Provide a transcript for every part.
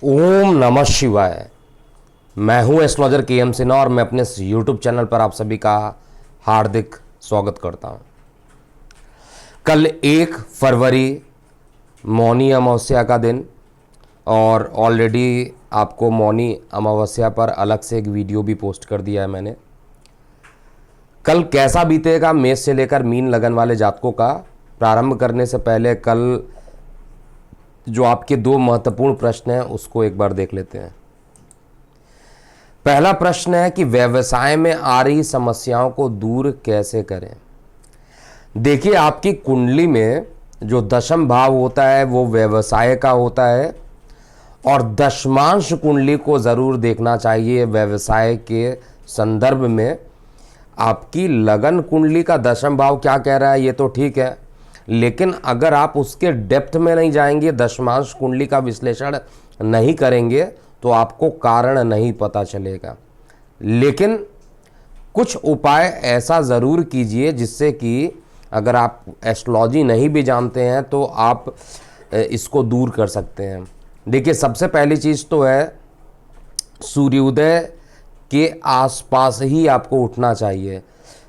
ओम नमः शिवाय। मैं हूं एस्ट्रोलॉजर के.एम. सिन्हा और मैं अपने यूट्यूब चैनल पर आप सभी का हार्दिक स्वागत करता हूं। कल 1 फरवरी मौनी अमावस्या का दिन और ऑलरेडी आपको मौनी अमावस्या पर अलग से एक वीडियो भी पोस्ट कर दिया है मैंने। कल कैसा बीतेगा मेष से लेकर मीन लगन वाले जातकों का, प्रारंभ करने से पहले कल जो आपके दो महत्वपूर्ण प्रश्न हैं उसको एक बार देख लेते हैं। पहला प्रश्न है कि व्यवसाय में आ रही समस्याओं को दूर कैसे करें। देखिए, आपकी कुंडली में जो दशम भाव होता है वो व्यवसाय का होता है और दशमांश कुंडली को ज़रूर देखना चाहिए व्यवसाय के संदर्भ में। आपकी लगन कुंडली का दशम भाव क्या कह रहा है ये तो ठीक है, लेकिन अगर आप उसके डेप्थ में नहीं जाएंगे, दशमांश कुंडली का विश्लेषण नहीं करेंगे तो आपको कारण नहीं पता चलेगा। लेकिन कुछ उपाय ऐसा ज़रूर कीजिए जिससे कि अगर आप एस्ट्रोलॉजी नहीं भी जानते हैं तो आप इसको दूर कर सकते हैं। देखिए, सबसे पहली चीज़ तो है सूर्योदय के आसपास ही आपको उठना चाहिए।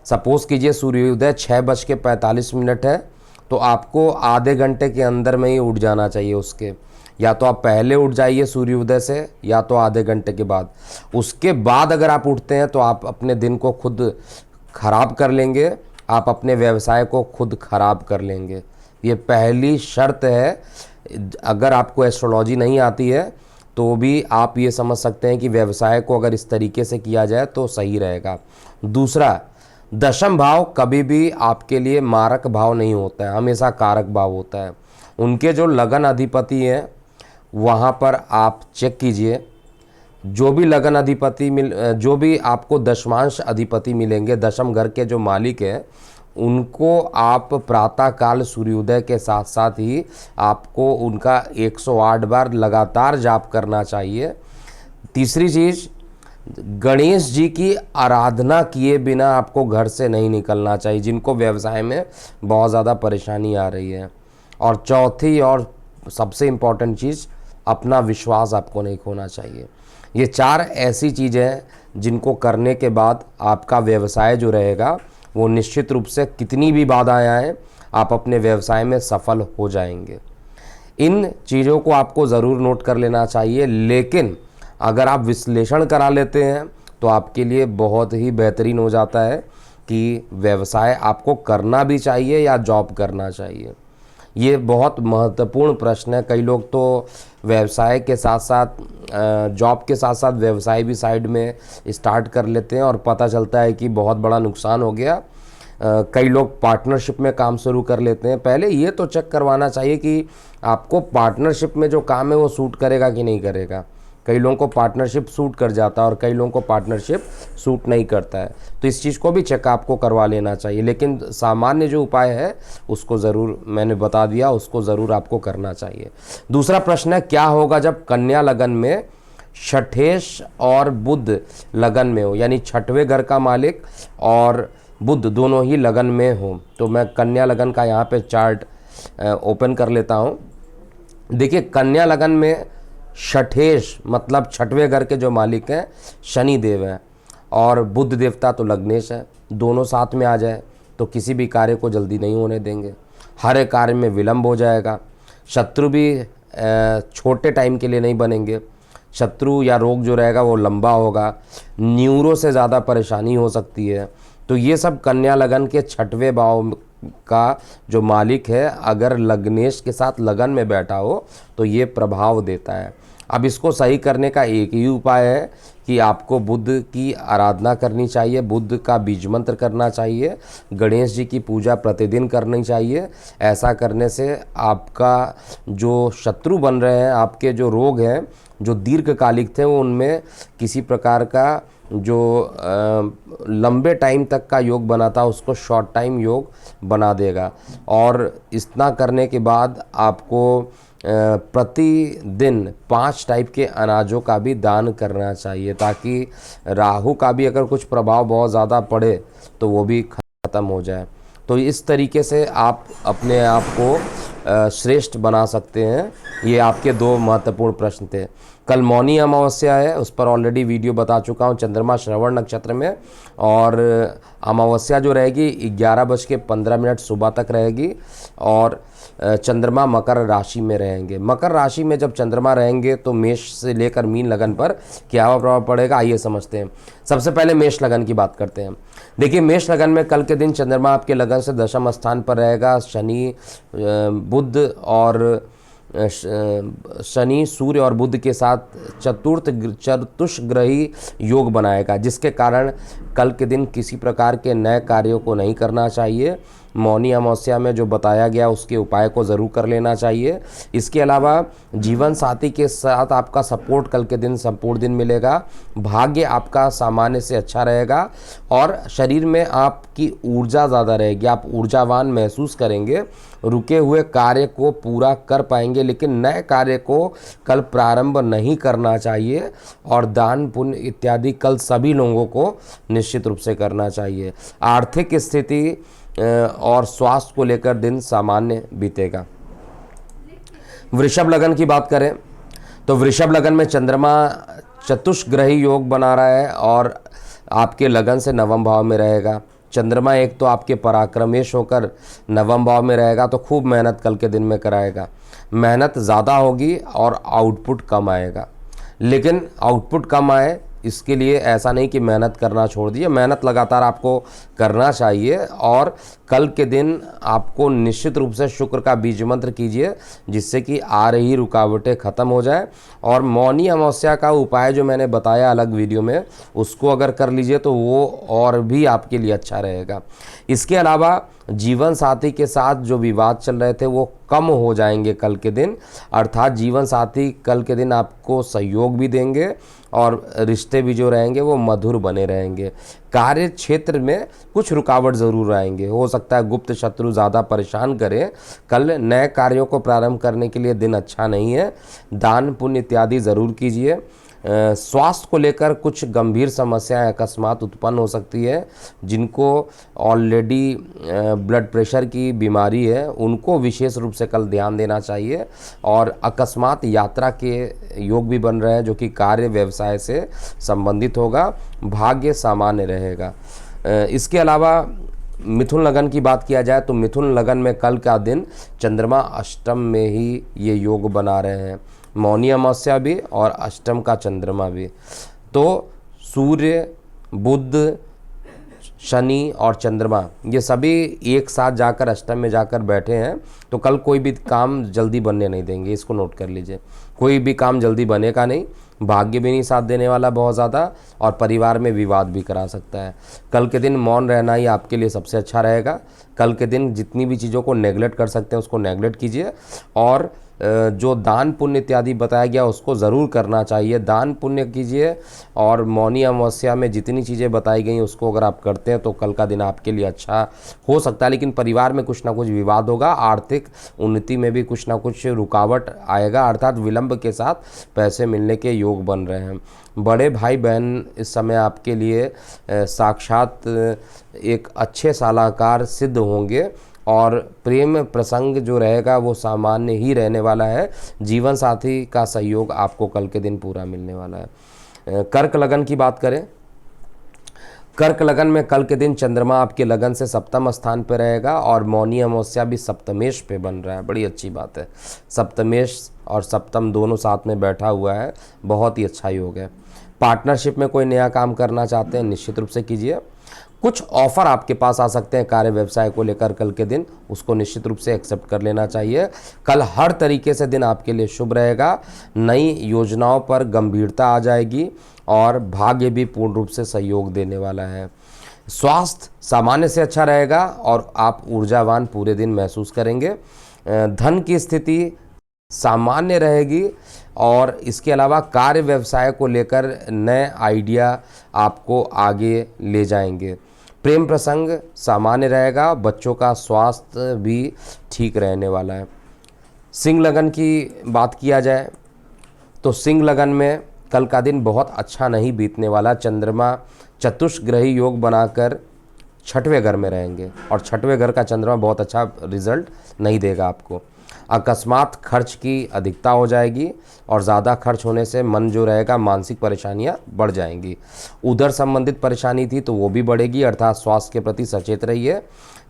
सपोज़ कीजिए सूर्योदय 6:45 है तो आपको आधे घंटे के अंदर में ही उठ जाना चाहिए उसके। या तो आप पहले उठ जाइए सूर्योदय से या तो आधे घंटे के बाद। उसके बाद अगर आप उठते हैं तो आप अपने दिन को खुद खराब कर लेंगे, आप अपने व्यवसाय को खुद खराब कर लेंगे। ये पहली शर्त है। अगर आपको एस्ट्रोलॉजी नहीं आती है तो भी आप ये समझ सकते हैं कि व्यवसाय को अगर इस तरीके से किया जाए तो सही रहेगा। दूसरा, दशम भाव कभी भी आपके लिए मारक भाव नहीं होता है, हमेशा कारक भाव होता है। उनके जो लगन अधिपति हैं वहाँ पर आप चेक कीजिए, जो भी लगन अधिपति जो भी आपको दशमांश अधिपति मिलेंगे, दशम घर के जो मालिक हैं उनको आप प्रातःकाल सूर्योदय के साथ साथ ही आपको उनका 108 बार लगातार जाप करना चाहिए। तीसरी चीज़, गणेश जी की आराधना किए बिना आपको घर से नहीं निकलना चाहिए, जिनको व्यवसाय में बहुत ज़्यादा परेशानी आ रही है। और चौथी और सबसे इम्पॉर्टेंट चीज़, अपना विश्वास आपको नहीं खोना चाहिए। ये 4 ऐसी चीज़ें हैं जिनको करने के बाद आपका व्यवसाय जो रहेगा वो निश्चित रूप से कितनी भी बाधाएं आएँ आप अपने व्यवसाय में सफल हो जाएंगे। इन चीज़ों को आपको ज़रूर नोट कर लेना चाहिए, लेकिन अगर आप विश्लेषण करा लेते हैं तो आपके लिए बहुत ही बेहतरीन हो जाता है कि व्यवसाय आपको करना भी चाहिए या जॉब करना चाहिए। ये बहुत महत्वपूर्ण प्रश्न है। कई लोग तो व्यवसाय के साथ साथ जॉब के साथ साथ व्यवसाय भी साइड में स्टार्ट कर लेते हैं और पता चलता है कि बहुत बड़ा नुकसान हो गया। कई लोग पार्टनरशिप में काम शुरू कर लेते हैं। पहले ये तो चेक करवाना चाहिए कि आपको पार्टनरशिप में जो काम है वो सूट करेगा कि नहीं करेगा। कई लोगों को पार्टनरशिप सूट कर जाता है और कई लोगों को पार्टनरशिप सूट नहीं करता है, तो इस चीज़ को भी चेक आपको करवा लेना चाहिए। लेकिन सामान्य जो उपाय है उसको ज़रूर मैंने बता दिया, उसको ज़रूर आपको करना चाहिए। दूसरा प्रश्न है, क्या होगा जब कन्या लगन में छठेश और बुध लगन में हो, यानी छठवें घर का मालिक और बुध दोनों ही लगन में हो। तो मैं कन्या लगन का यहाँ पे चार्ट ओपन कर लेता हूँ। देखिए, कन्या लगन में छठेश मतलब छठवें घर के जो मालिक हैं शनि देव हैं और बुध देवता तो लग्नेश है। दोनों साथ में आ जाए तो किसी भी कार्य को जल्दी नहीं होने देंगे, हर एक कार्य में विलंब हो जाएगा। शत्रु भी छोटे टाइम के लिए नहीं बनेंगे, शत्रु या रोग जो रहेगा वो लंबा होगा, न्यूरो से ज़्यादा परेशानी हो सकती है। तो ये सब कन्या लगन के छठवें भाव का जो मालिक है अगर लग्नेश के साथ लगन में बैठा हो तो ये प्रभाव देता है। अब इसको सही करने का एक ही उपाय है कि आपको बुध की आराधना करनी चाहिए, बुध का बीज मंत्र करना चाहिए, गणेश जी की पूजा प्रतिदिन करनी चाहिए। ऐसा करने से आपका जो शत्रु बन रहे हैं, आपके जो रोग हैं जो दीर्घकालिक थे वो उनमें किसी प्रकार का जो लंबे टाइम तक का योग बना था उसको शॉर्ट टाइम योग बना देगा। और इतना करने के बाद आपको प्रतिदिन 5 टाइप के अनाजों का भी दान करना चाहिए, ताकि राहु का भी अगर कुछ प्रभाव बहुत ज़्यादा पड़े तो वो भी ख़त्म हो जाए। तो इस तरीके से आप अपने आप को श्रेष्ठ बना सकते हैं। ये आपके 2 महत्वपूर्ण प्रश्न थे। कल मौनी अमावस्या है, उस पर ऑलरेडी वीडियो बता चुका हूँ। चंद्रमा श्रवण नक्षत्र में, और अमावस्या जो रहेगी 11:15 सुबह तक रहेगी, और चंद्रमा मकर राशि में रहेंगे। मकर राशि में जब चंद्रमा रहेंगे तो मेष से लेकर मीन लगन पर क्या प्रभाव पड़ेगा, आइए समझते हैं। सबसे पहले मेष लगन की बात करते हैं। देखिए, मेष लगन में कल के दिन चंद्रमा आपके लगन से दशम स्थान पर रहेगा। बुध और शनि सूर्य और बुध के साथ चतुष्ग्रही योग बनाएगा, जिसके कारण कल के दिन किसी प्रकार के नए कार्यों को नहीं करना चाहिए। मौनी अमावस्या में जो बताया गया उसके उपाय को ज़रूर कर लेना चाहिए। इसके अलावा जीवन साथी के साथ आपका सपोर्ट कल के दिन संपूर्ण दिन मिलेगा। भाग्य आपका सामान्य से अच्छा रहेगा, और शरीर में आपकी ऊर्जा ज़्यादा रहेगी, आप ऊर्जावान महसूस करेंगे। रुके हुए कार्य को पूरा कर पाएंगे, लेकिन नए कार्य को कल प्रारंभ नहीं करना चाहिए, और दान पुण्य इत्यादि कल सभी लोगों को निश्चित रूप से करना चाहिए। आर्थिक स्थिति और स्वास्थ्य को लेकर दिन सामान्य बीतेगा। वृषभ लगन की बात करें तो वृषभ लगन में चंद्रमा चतुष्ग्रही योग बना रहा है, और आपके लगन से नवम भाव में रहेगा। चंद्रमा एक तो आपके पराक्रमेश होकर नवम भाव में रहेगा, तो खूब मेहनत कल के दिन में कराएगा। मेहनत ज़्यादा होगी और आउटपुट कम आएगा, लेकिन आउटपुट कम आए इसके लिए ऐसा नहीं कि मेहनत करना छोड़ दिए, मेहनत लगातार आपको करना चाहिए। और कल के दिन आपको निश्चित रूप से शुक्र का बीज मंत्र कीजिए, जिससे कि आ रही रुकावटें ख़त्म हो जाए। और मौनी अमावस्या का उपाय जो मैंने बताया अलग वीडियो में, उसको अगर कर लीजिए तो वो और भी आपके लिए अच्छा रहेगा। इसके अलावा जीवन साथी के साथ जो विवाद चल रहे थे वो कम हो जाएंगे कल के दिन, अर्थात जीवन साथी कल के दिन आपको सहयोग भी देंगे, और रिश्ते भी जो रहेंगे वो मधुर बने रहेंगे। कार्य क्षेत्र में कुछ रुकावट ज़रूर आएंगे, हो सकता है गुप्त शत्रु ज़्यादा परेशान करें। कल नए कार्यों को प्रारंभ करने के लिए दिन अच्छा नहीं है। दान पुण्य इत्यादि ज़रूर कीजिए। स्वास्थ्य को लेकर कुछ गंभीर समस्याएं अकस्मात उत्पन्न हो सकती है। जिनको ऑलरेडी ब्लड प्रेशर की बीमारी है उनको विशेष रूप से कल ध्यान देना चाहिए। और अकस्मात यात्रा के योग भी बन रहे हैं, जो कि कार्य व्यवसाय से संबंधित होगा। भाग्य सामान्य रहेगा। इसके अलावा मिथुन लगन की बात किया जाए तो मिथुन लगन में कल का दिन चंद्रमा अष्टम में ही ये योग बना रहे हैं। मौनी अमावस्या भी और अष्टम का चंद्रमा भी। तो सूर्य बुध शनि और चंद्रमा ये सभी एक साथ जाकर अष्टम में जाकर बैठे हैं, तो कल कोई भी काम जल्दी बनने नहीं देंगे। इसको नोट कर लीजिए, कोई भी काम जल्दी बनेगा नहीं। भाग्य भी नहीं साथ देने वाला बहुत ज़्यादा, और परिवार में विवाद भी करा सकता है। कल के दिन मौन रहना ही आपके लिए सबसे अच्छा रहेगा। कल के दिन जितनी भी चीज़ों को नेगलेक्ट कर सकते हैं उसको नेगलेक्ट कीजिए, और जो दान पुण्य इत्यादि बताया गया उसको ज़रूर करना चाहिए। दान पुण्य कीजिए, और मौनी अमावस्या में जितनी चीज़ें बताई गई उसको अगर आप करते हैं तो कल का दिन आपके लिए अच्छा हो सकता है। लेकिन परिवार में कुछ ना कुछ विवाद होगा, आर्थिक उन्नति में भी कुछ ना कुछ रुकावट आएगा, अर्थात विलंब के साथ पैसे मिलने के योग बन रहे हैं। बड़े भाई बहन इस समय आपके लिए साक्षात एक अच्छे सलाहकार सिद्ध होंगे, और प्रेम प्रसंग जो रहेगा वो सामान्य ही रहने वाला है। जीवन साथी का सहयोग आपको कल के दिन पूरा मिलने वाला है। कर्क लगन की बात करें, कर्क लगन में कल के दिन चंद्रमा आपके लगन से सप्तम स्थान पर रहेगा, और मौनी अमावस्या भी सप्तमेश पे बन रहा है। बड़ी अच्छी बात है, सप्तमेश और सप्तम दोनों साथ में बैठा हुआ है, बहुत ही अच्छा योग है। पार्टनरशिप में कोई नया काम करना चाहते हैं निश्चित रूप से कीजिए। कुछ ऑफर आपके पास आ सकते हैं कार्य व्यवसाय को लेकर कल के दिन, उसको निश्चित रूप से एक्सेप्ट कर लेना चाहिए। कल हर तरीके से दिन आपके लिए शुभ रहेगा। नई योजनाओं पर गंभीरता आ जाएगी, और भाग्य भी पूर्ण रूप से सहयोग देने वाला है। स्वास्थ्य सामान्य से अच्छा रहेगा, और आप ऊर्जावान पूरे दिन महसूस करेंगे। धन की स्थिति सामान्य रहेगी, और इसके अलावा कार्य व्यवसाय को लेकर नए आइडिया आपको आगे ले जाएंगे। प्रेम प्रसंग सामान्य रहेगा, बच्चों का स्वास्थ्य भी ठीक रहने वाला है। सिंह लगन की बात किया जाए तो सिंह लगन में कल का दिन बहुत अच्छा नहीं बीतने वाला। चंद्रमा चतुष्ग्रही योग बनाकर छठवें घर में रहेंगे, और छठवें घर का चंद्रमा बहुत अच्छा रिजल्ट नहीं देगा आपको। अकस्मात खर्च की अधिकता हो जाएगी और ज़्यादा खर्च होने से मन जो रहेगा मानसिक परेशानियां बढ़ जाएंगी। उधर संबंधित परेशानी थी तो वो भी बढ़ेगी, अर्थात स्वास्थ्य के प्रति सचेत रहिए।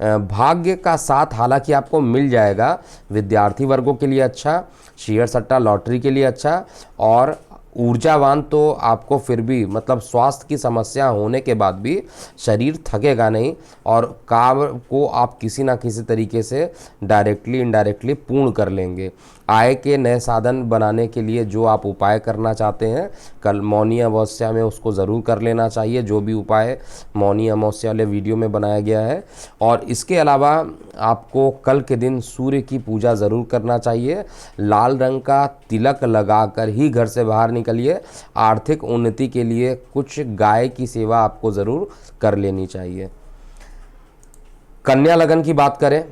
भाग्य का साथ हालांकि आपको मिल जाएगा, विद्यार्थी वर्गों के लिए अच्छा, शेयर सट्टा लॉटरी के लिए अच्छा, और ऊर्जावान तो आपको फिर भी मतलब स्वास्थ्य की समस्या होने के बाद भी शरीर थकेगा नहीं और काम को आप किसी ना किसी तरीके से डायरेक्टली इनडायरेक्टली पूर्ण कर लेंगे। आय के नए साधन बनाने के लिए जो आप उपाय करना चाहते हैं कल मौनी अमावस्या में उसको ज़रूर कर लेना चाहिए, जो भी उपाय मौनी अमावस्या वाले वीडियो में बनाया गया है। और इसके अलावा आपको कल के दिन सूर्य की पूजा ज़रूर करना चाहिए। लाल रंग का तिलक लगाकर ही घर से बाहर निकलिए। आर्थिक उन्नति के लिए कुछ गाय की सेवा आपको ज़रूर कर लेनी चाहिए। कन्या लगन की बात करें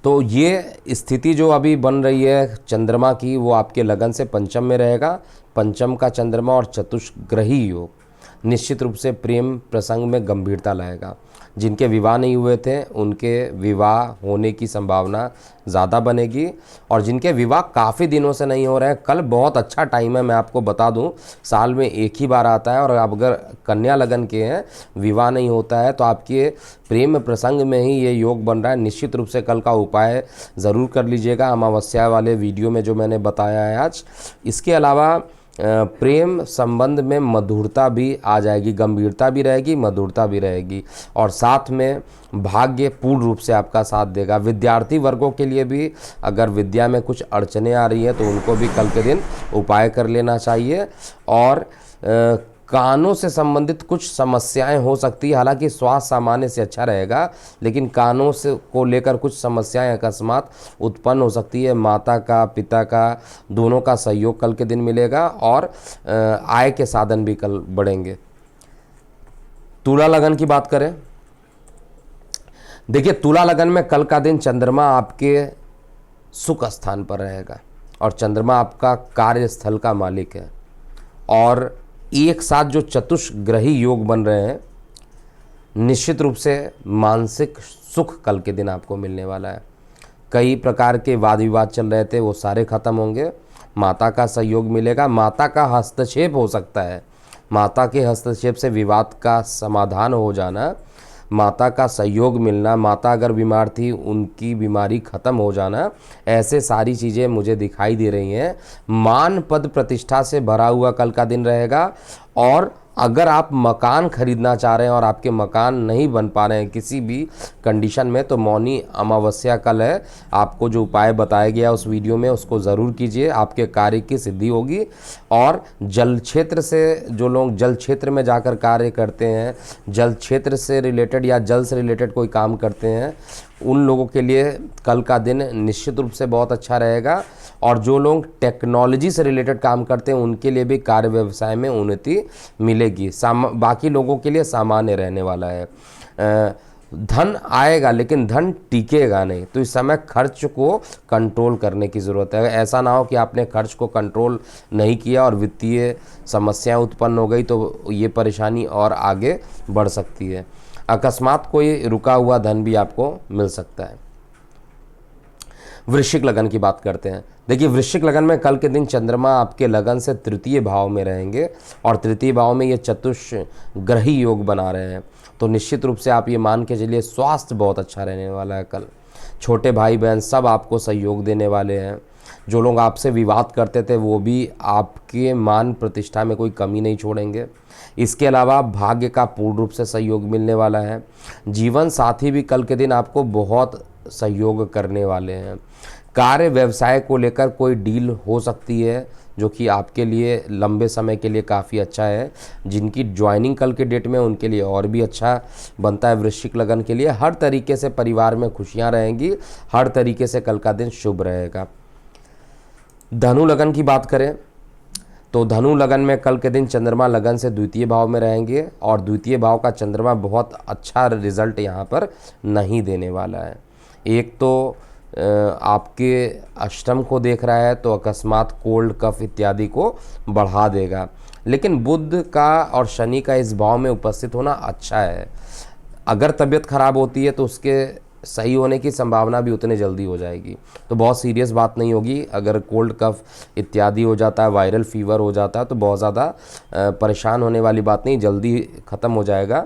तो ये स्थिति जो अभी बन रही है चंद्रमा की, वो आपके लगन से पंचम में रहेगा। पंचम का चंद्रमा और चतुष्ग्रही योग निश्चित रूप से प्रेम प्रसंग में गंभीरता लाएगा। जिनके विवाह नहीं हुए थे उनके विवाह होने की संभावना ज़्यादा बनेगी, और जिनके विवाह काफ़ी दिनों से नहीं हो रहे हैं, कल बहुत अच्छा टाइम है। मैं आपको बता दूं, साल में एक ही बार आता है, और अब अगर कन्या लगन के हैं, विवाह नहीं होता है, तो आपके प्रेम प्रसंग में ही ये योग बन रहा है। निश्चित रूप से कल का उपाय ज़रूर कर लीजिएगा अमावस्या वाले वीडियो में जो मैंने बताया है आज। इसके अलावा प्रेम संबंध में मधुरता भी आ जाएगी, गंभीरता भी रहेगी, मधुरता भी रहेगी, और साथ में भाग्य पूर्ण रूप से आपका साथ देगा। विद्यार्थी वर्गों के लिए भी अगर विद्या में कुछ अड़चने आ रही हैं तो उनको भी कल के दिन उपाय कर लेना चाहिए। और कानों से संबंधित कुछ समस्याएं हो सकती है, हालांकि स्वास्थ्य सामान्य से अच्छा रहेगा, लेकिन कानों से को लेकर कुछ समस्याएं अकस्मात उत्पन्न हो सकती है। माता का, पिता का, दोनों का सहयोग कल के दिन मिलेगा, और आय के साधन भी कल बढ़ेंगे। तुला लगन की बात करें, देखिए तुला लगन में कल का दिन चंद्रमा आपके सुख स्थान पर रहेगा, और चंद्रमा आपका कार्यस्थल का मालिक है, और एक साथ जो चतुष्ग्रही योग बन रहे हैं, निश्चित रूप से मानसिक सुख कल के दिन आपको मिलने वाला है। कई प्रकार के वाद विवाद चल रहे थे, वो सारे खत्म होंगे। माता का सहयोग मिलेगा, माता का हस्तक्षेप हो सकता है, माता के हस्तक्षेप से विवाद का समाधान हो जाना, माता का सहयोग मिलना, माता अगर बीमार थी उनकी बीमारी ख़त्म हो जाना, ऐसे सारी चीज़ें मुझे दिखाई दे रही हैं। मान पद प्रतिष्ठा से भरा हुआ कल का दिन रहेगा, और अगर आप मकान खरीदना चाह रहे हैं और आपके मकान नहीं बन पा रहे हैं किसी भी कंडीशन में, तो मौनी अमावस्या कल है। आपको जो उपाय बताया गया उस वीडियो में उसको ज़रूर कीजिए, आपके कार्य की सिद्धि होगी। और जल क्षेत्र से जो लोग जल क्षेत्र में जाकर कार्य करते हैं, जल क्षेत्र से रिलेटेड या जल से रिलेटेड कोई काम करते हैं, उन लोगों के लिए कल का दिन निश्चित रूप से बहुत अच्छा रहेगा। और जो लोग टेक्नोलॉजी से रिलेटेड काम करते हैं उनके लिए भी कार्य व्यवसाय में उन्नति मिलेगी। बाकी लोगों के लिए सामान्य रहने वाला है। धन आएगा लेकिन धन टिकेगा नहीं, तो इस समय खर्च को कंट्रोल करने की ज़रूरत है। ऐसा ना हो कि आपने खर्च को कंट्रोल नहीं किया और वित्तीय समस्याएं उत्पन्न हो गई, तो ये परेशानी और आगे बढ़ सकती है। अकस्मात कोई रुका हुआ धन भी आपको मिल सकता है। वृश्चिक लगन की बात करते हैं। देखिए वृश्चिक लगन में कल के दिन चंद्रमा आपके लगन से तृतीय भाव में रहेंगे, और तृतीय भाव में ये चतुष्ग्रही योग बना रहे हैं, तो निश्चित रूप से आप ये मान के चलिए स्वास्थ्य बहुत अच्छा रहने वाला है कल। छोटे भाई बहन सब आपको सहयोग देने वाले हैं। जो लोग आपसे विवाद करते थे वो भी आपके मान प्रतिष्ठा में कोई कमी नहीं छोड़ेंगे। इसके अलावा भाग्य का पूर्ण रूप से सहयोग मिलने वाला है। जीवन साथी भी कल के दिन आपको बहुत सहयोग करने वाले हैं। कार्य व्यवसाय को लेकर कोई डील हो सकती है जो कि आपके लिए लंबे समय के लिए काफ़ी अच्छा है। जिनकी ज्वाइनिंग कल के डेट में उनके लिए और भी अच्छा बनता है। वृश्चिक लगन के लिए हर तरीके से परिवार में खुशियां रहेंगी, हर तरीके से कल का दिन शुभ रहेगा। धनु लगन की बात करें तो धनु लगन में कल के दिन चंद्रमा लगन से द्वितीय भाव में रहेंगे, और द्वितीय भाव का चंद्रमा बहुत अच्छा रिजल्ट यहाँ पर नहीं देने वाला है। एक तो आपके अष्टम को देख रहा है तो अकस्मात कोल्ड कफ इत्यादि को बढ़ा देगा, लेकिन बुध का और शनि का इस भाव में उपस्थित होना अच्छा है। अगर तबीयत खराब होती है तो उसके सही होने की संभावना भी उतनी जल्दी हो जाएगी। तो बहुत सीरियस बात नहीं होगी। अगर कोल्ड कफ इत्यादि हो जाता है, वायरल फीवर हो जाता है, तो बहुत ज़्यादा परेशान होने वाली बात नहीं, जल्दी ख़त्म हो जाएगा।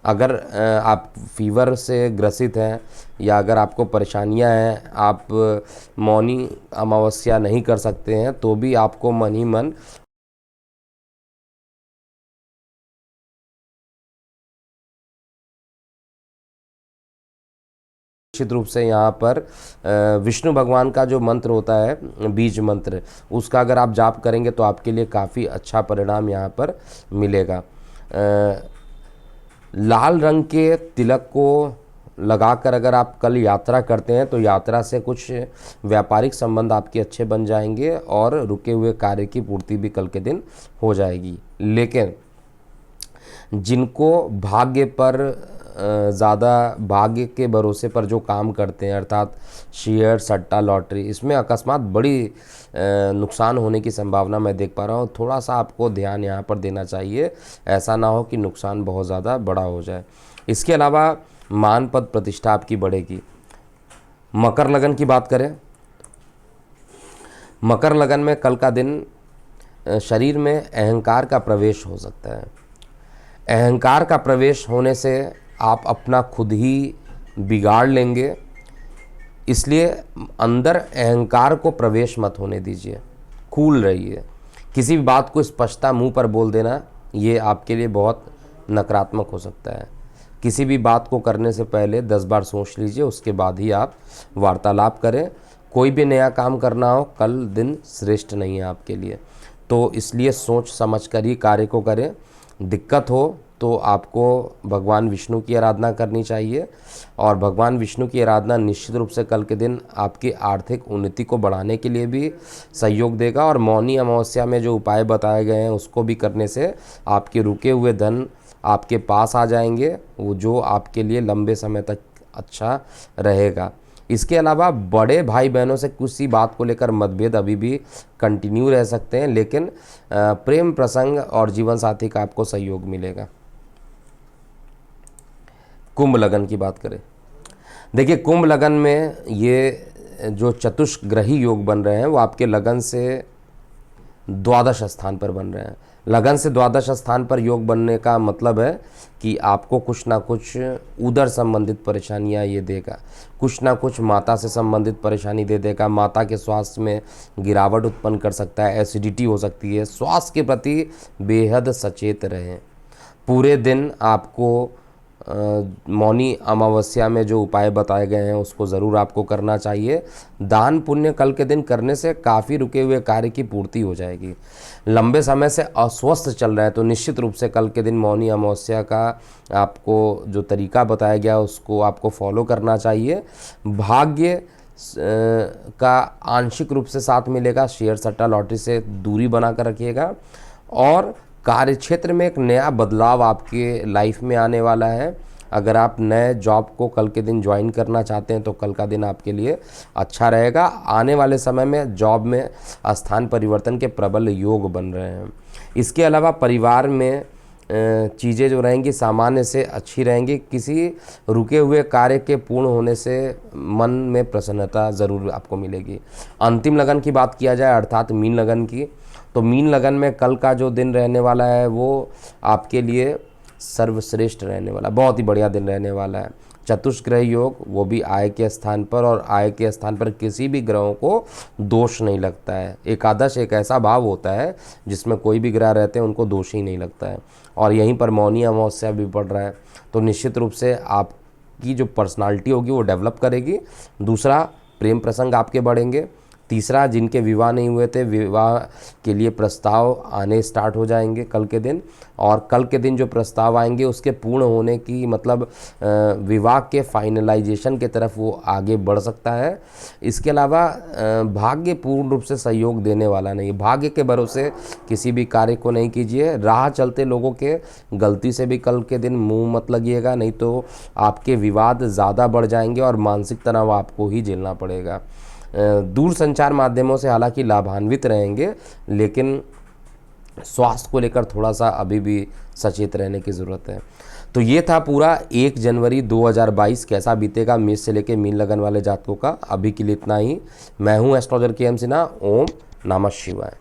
अगर आप फीवर से ग्रसित हैं या अगर आपको परेशानियां हैं, आप मौनी अमावस्या नहीं कर सकते हैं, तो भी आपको मन ही मन निश्चित रूप से यहाँ पर विष्णु भगवान का जो मंत्र होता है, बीज मंत्र, उसका अगर आप जाप करेंगे तो आपके लिए काफ़ी अच्छा परिणाम यहाँ पर मिलेगा। लाल रंग के तिलक को लगाकर अगर आप कल यात्रा करते हैं तो यात्रा से कुछ व्यापारिक संबंध आपके अच्छे बन जाएंगे और रुके हुए कार्य की पूर्ति भी कल के दिन हो जाएगी। लेकिन जिनको भाग्य पर ज़्यादा भाग्य के भरोसे पर जो काम करते हैं, अर्थात शेयर, सट्टा, लॉटरी, इसमें अकस्मात बड़ी नुकसान होने की संभावना मैं देख पा रहा हूँ। थोड़ा सा आपको ध्यान यहाँ पर देना चाहिए, ऐसा ना हो कि नुकसान बहुत ज़्यादा बड़ा हो जाए। इसके अलावा मान पद प्रतिष्ठा आपकी बढ़ेगी। मकर लगन की बात करें, मकर लगन में कल का दिन शरीर में अहंकार का प्रवेश हो सकता है। अहंकार का प्रवेश होने से आप अपना खुद ही बिगाड़ लेंगे, इसलिए अंदर अहंकार को प्रवेश मत होने दीजिए, कूल रहिए। किसी भी बात को स्पष्टता मुंह पर बोल देना ये आपके लिए बहुत नकारात्मक हो सकता है। किसी भी बात को करने से पहले 10 बार सोच लीजिए, उसके बाद ही आप वार्तालाप करें। कोई भी नया काम करना हो, कल दिन श्रेष्ठ नहीं है आपके लिए, तो इसलिए सोच समझ कर ही कार्य को करें। दिक्कत हो तो आपको भगवान विष्णु की आराधना करनी चाहिए, और भगवान विष्णु की आराधना निश्चित रूप से कल के दिन आपकी आर्थिक उन्नति को बढ़ाने के लिए भी सहयोग देगा। और मौनी अमावस्या में जो उपाय बताए गए हैं उसको भी करने से आपके रुके हुए धन आपके पास आ जाएंगे, वो जो आपके लिए लंबे समय तक अच्छा रहेगा। इसके अलावा बड़े भाई बहनों से किसी बात को लेकर मतभेद अभी भी कंटिन्यू रह सकते हैं, लेकिन प्रेम प्रसंग और जीवन साथी का आपको सहयोग मिलेगा। कुंभ लगन की बात करें, देखिए कुंभ लगन में ये जो चतुष्ग्रही योग बन रहे हैं वो आपके लगन से द्वादश स्थान पर बन रहे हैं। लगन से द्वादश स्थान पर योग बनने का मतलब है कि आपको कुछ ना कुछ उदर संबंधित परेशानियां ये देगा, कुछ ना कुछ माता से संबंधित परेशानी दे देगा। माता के स्वास्थ्य में गिरावट उत्पन्न कर सकता है, एसिडिटी हो सकती है। स्वास्थ्य के प्रति बेहद सचेत रहें। पूरे दिन आपको मौनी अमावस्या में जो उपाय बताए गए हैं उसको ज़रूर आपको करना चाहिए। दान पुण्य कल के दिन करने से काफ़ी रुके हुए कार्य की पूर्ति हो जाएगी। लंबे समय से अस्वस्थ चल रहा है तो निश्चित रूप से कल के दिन मौनी अमावस्या का आपको जो तरीका बताया गया उसको आपको फॉलो करना चाहिए। भाग्य का आंशिक रूप से साथ मिलेगा। शेयर, सट्टा, लॉटरी से दूरी बना कर रखिएगा। और कार्य क्षेत्र में एक नया बदलाव आपके लाइफ में आने वाला है। अगर आप नए जॉब को कल के दिन ज्वाइन करना चाहते हैं तो कल का दिन आपके लिए अच्छा रहेगा। आने वाले समय में जॉब में स्थान परिवर्तन के प्रबल योग बन रहे हैं। इसके अलावा परिवार में चीज़ें जो रहेंगी सामान्य से अच्छी रहेंगी। किसी रुके हुए कार्य के पूर्ण होने से मन में प्रसन्नता ज़रूर आपको मिलेगी। अंतिम लगन की बात किया जाए अर्थात मीन लगन की, तो मीन लगन में कल का जो दिन रहने वाला है वो आपके लिए सर्वश्रेष्ठ रहने वाला, बहुत ही बढ़िया दिन रहने वाला है। चतुष्ग्रह योग, वो भी आय के स्थान पर, और आय के स्थान पर किसी भी ग्रहों को दोष नहीं लगता है। एकादश एक ऐसा भाव होता है जिसमें कोई भी ग्रह रहते हैं उनको दोष ही नहीं लगता है, और यहीं पर मौनी अमावस्या भी पड़ रहा है। तो निश्चित रूप से आपकी जो पर्सनालिटी होगी वो डेवलप करेगी। दूसरा, प्रेम प्रसंग आपके बढ़ेंगे। तीसरा, जिनके विवाह नहीं हुए थे विवाह के लिए प्रस्ताव आने स्टार्ट हो जाएंगे कल के दिन, और कल के दिन जो प्रस्ताव आएंगे उसके पूर्ण होने की मतलब विवाह के फाइनलाइजेशन की तरफ वो आगे बढ़ सकता है। इसके अलावा भाग्य पूर्ण रूप से सहयोग देने वाला नहीं। भाग्य के भरोसे किसी भी कार्य को नहीं कीजिए। राह चलते लोगों के गलती से भी कल के दिन मुंह मत लगिएगा, नहीं तो आपके विवाद ज़्यादा बढ़ जाएंगे और मानसिक तनाव आपको ही झेलना पड़ेगा। दूर संचार माध्यमों से हालांकि लाभान्वित रहेंगे, लेकिन स्वास्थ्य को लेकर थोड़ा सा अभी भी सचेत रहने की ज़रूरत है। तो ये था पूरा 1 जनवरी 2022 कैसा बीतेगा मेष से लेके मीन लगन वाले जातकों का। अभी के लिए इतना ही। मैं हूँ एस्ट्रोलॉजर के एम सिन्हा। ओम नमः शिवाय।